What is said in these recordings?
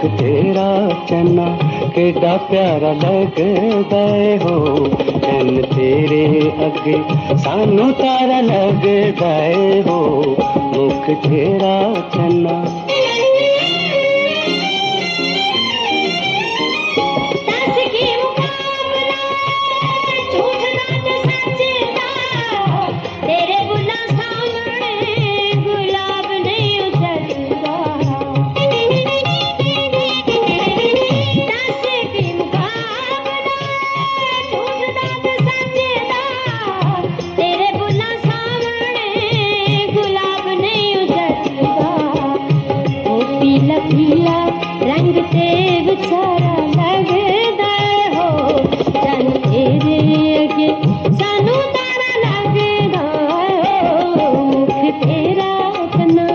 मुख तेरा चन्ना केड़ा प्यारा लगदा हो, चन्न तेरे अगे सानू तारा लगदा हो, मुख तेरा चन्ना। रंग ते विचारा लगदा हो, चन तेरे अगे सानू तारा लगदा हो, मुख तेरा चन्ना।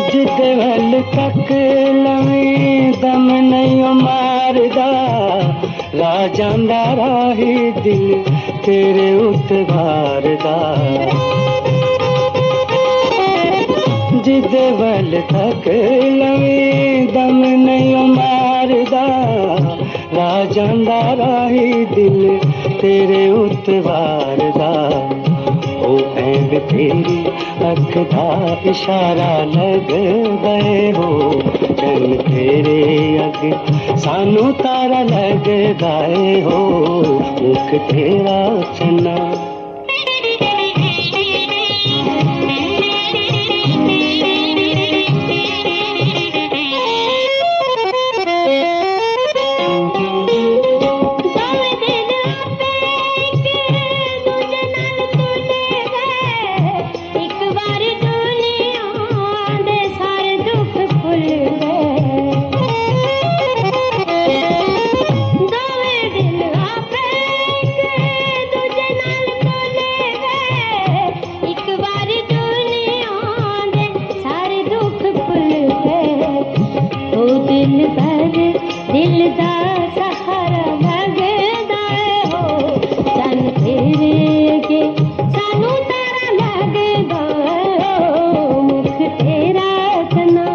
जिदे वल तक लवीं दम नहीं मारदा, राजांदा राही दिल तेरे उतवारदा। जिदे वल तक लवीं दम नहीं मारदा, राजांदा राही दिल तेरे उतवारदा। ओ ऐब तेरी अख दा इशारा लगदा हो, चन तेरे अगे सानू तारा लगदा हो, मुख तेरा चन्ना। दिल दा सहारा लगदा हो, चन तेरे अगे सानू तारा लगदा हो, मुख तेरा चन्ना।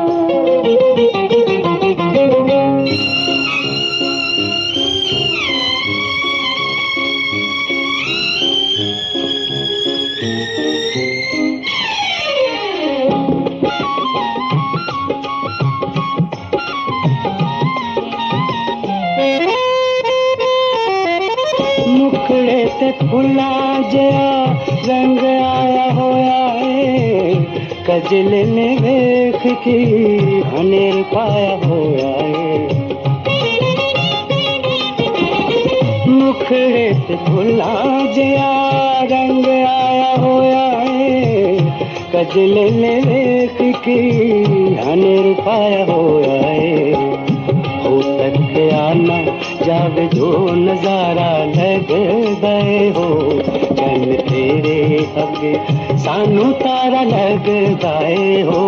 मुखड़े ते फुल्ला जिहा रंग आया होया है, कजल ने वेख की हनेर पाया होया है। मुखड़े ते फुल्ला जिहा रंग आया होया है, कजल ने वेख की हनेर पाया होया है। हो तक आना जावे जो नजारा लगदा हो, चन तेरे अगे सानू तारा लगदा हो,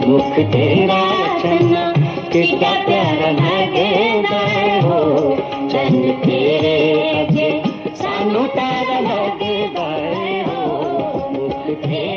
मुख तेरा चन्ना केड़ा प्यारा लगदा हो, चन तेरे अगे सानू तारा लगदा हो, मुख तेरा